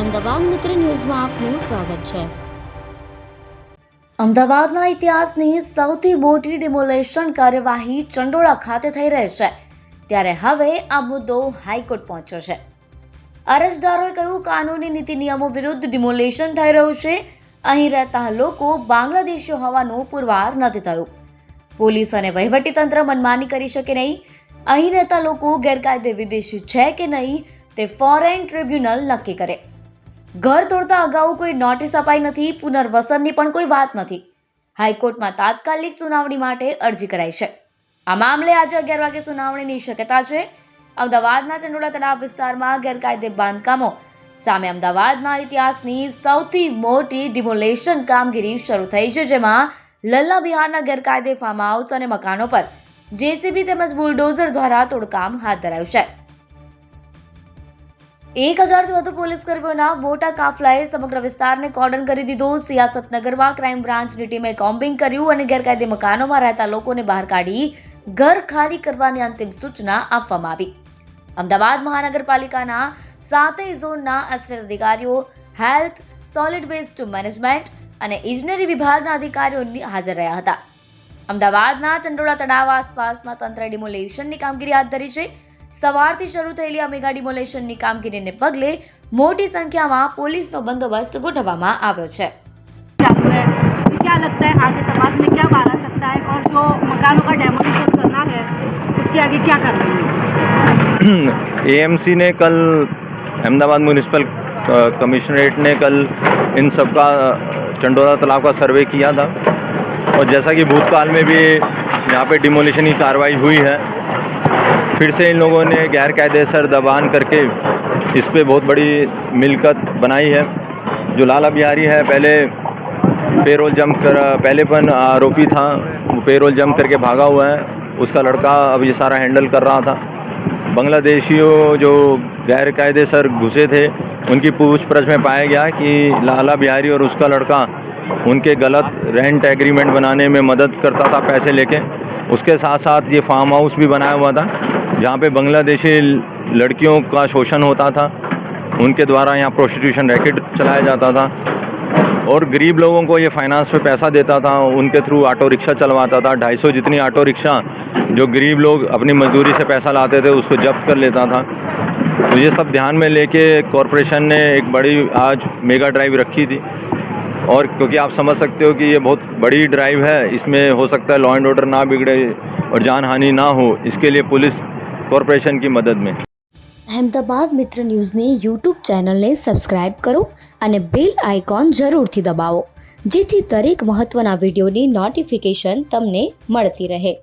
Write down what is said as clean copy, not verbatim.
અમદાવાદ મિત્ર ન્યૂઝમાં આપનું સ્વાગત છે। અમદાવાદના ઇતિહાસની સૌથી મોટી ડિમોલેશન કાર્યવાહી ચંડોળા ખાતે થઈ રહી છે, ત્યારે હવે આ મુદ્દો હાઈકોર્ટ પહોંચ્યો છે। અરજદારોએ કહ્યું, કાનૂની નીતિ નિયમો વિરુદ્ધ ડિમોલેશન થઈ રહ્યું છે। અહીં રહેતા લોકો બાંગ્લાદેશીઓ હોવાનું પુરવાર નથી થયું। પોલીસ અને વહીવટીતંત્ર મનમાની કરી શકે નહીં। અહીં રહેતા લોકો ગેરકાયદે વિદેશી છે કે નહીં તે ફોરેન ટ્રિબ્યુનલ નક્કી કરે। ઘર તોડતા અગાઉ કોઈ નોટિસ અપાઈ નથી, પુનર્વસનની પણ કોઈ વાત નથી। હાઈકોર્ટમાં તાત્કાલિક સુનાવણી માટે અરજી કરાઈ છે। આ મામલે આજે 11 વાગે સુનાવણીની શક્યતા છે। અમદાવાદના ચંડોળા તળાવ વિસ્તારમાં ગેરકાયદે બાંધકામો સામે અમદાવાદના ઇતિહાસની સૌથી મોટી ડિમોલેશન કામગીરી શરૂ થઈ છે, જેમાં લલ્લા બિહારના ગેરકાયદે ફાર્મ હાઉસ અને મકાનો પર જેસીબી તેમજ બુલડોઝર દ્વારા તોડકામ હાથ ધરાયું છે। 1000થી વધુ પોલીસ કર્મીઓના મોટા કાફલાએ સમગ્ર વિસ્તારને કોર્ડન કરી દીધો। સિયાસતનગરમાં ક્રાઇમ બ્રાન્ચની ટીમે કોમ્બિંગ કર્યું અને ગેરકાયદે મકાનોમાં રહેતા લોકોને બહાર કાઢી ઘર ખાલી કરવાની અંતિમ સૂચના આપવામાં આવી। અમદાવાદ મહાનગરપાલિકાના 7 ઝોનના એસ્ટેટ અધિકારીઓ, હેલ્થ, સોલિડ વેસ્ટ મેનેજમેન્ટ અને ઇજનેરી વિભાગના અધિકારીઓ હાજર રહ્યા હતા। અમદાવાદના ચંડોળા તળાવ આસપાસમાં તંત્રએ ડિમોલેશનની કામગીરી હાથ ધરી છે। સવારથી શરૂ થયેલી આ મેગા ડિમોલેશનની કામગીરીને પગલે મોટી સંખ્યામાં પોલીસનો બંદોબસ્ત ગોઠવવામાં આવ્યો છે। क्या लगता है आगे समाज में क्या मारा सकता है और जो मकानों का डेमोलिशन करना है उसके आगे क्या करना है? एएमसी ने कल अहमदाबाद म्यूनिसिपल कमिश्नरेट ने कल इन सब का चंडोला तालाब का सर्वे किया था और जैसा कि भूतकाल में भी यहाँ पे डिमोलिशन की कार्रवाई हुई है, फिर से इन लोगों ने गैर कायदेसर दबान करके इस पे बहुत बड़ी मिलकत बनाई है। जो लाला बिहारी है, पहले पेरोल जम कर पहले पण आरोपी था, वो पेरोल जम करके भागा हुआ है। उसका लड़का अब ये सारा हैंडल कर रहा था। बांग्लादेशियों जो गैर कायदेसर घुसे थे उनकी पूछपरछ में पाया गया कि लाला बिहारी और उसका लड़का उनके गलत रेंट एग्रीमेंट बनाने में मदद करता था पैसे लेके। उसके साथ साथ ये फार्म हाउस भी बनाया हुआ था जहाँ पे बांग्लादेशी लड़कियों का शोषण होता था, उनके द्वारा यहाँ प्रोस्टिट्यूशन रैकेट चलाया जाता था और गरीब लोगों को ये फाइनेंस पे पैसा देता था, उनके थ्रू ऑटो रिक्शा चलवाता था। 250 जितनी ऑटो रिक्शा जो गरीब लोग अपनी मजदूरी से पैसा लाते थे उसको जब्त कर लेता था। तो ये सब ध्यान में लेके कॉरपोरेशन ने एक बड़ी आज मेगा ड्राइव रखी थी और क्योंकि आप समझ सकते हो कि ये बहुत बड़ी ड्राइव है, इसमें हो सकता है लॉ एंड ऑर्डर ना बिगड़े और जान हानि ना हो, इसके लिए पुलिस कॉरपोरेशन की मदद में। અમદાવાદ મિત્ર ન્યૂઝની યુટ્યુબ ચેનલને સબસ્ક્રાઇબ કરો અને બેલ આઇકોન જરૂરથી દબાવો, જેથી દરેક મહત્વના વિડીયોની નોટિફિકેશન તમને મળતી રહે।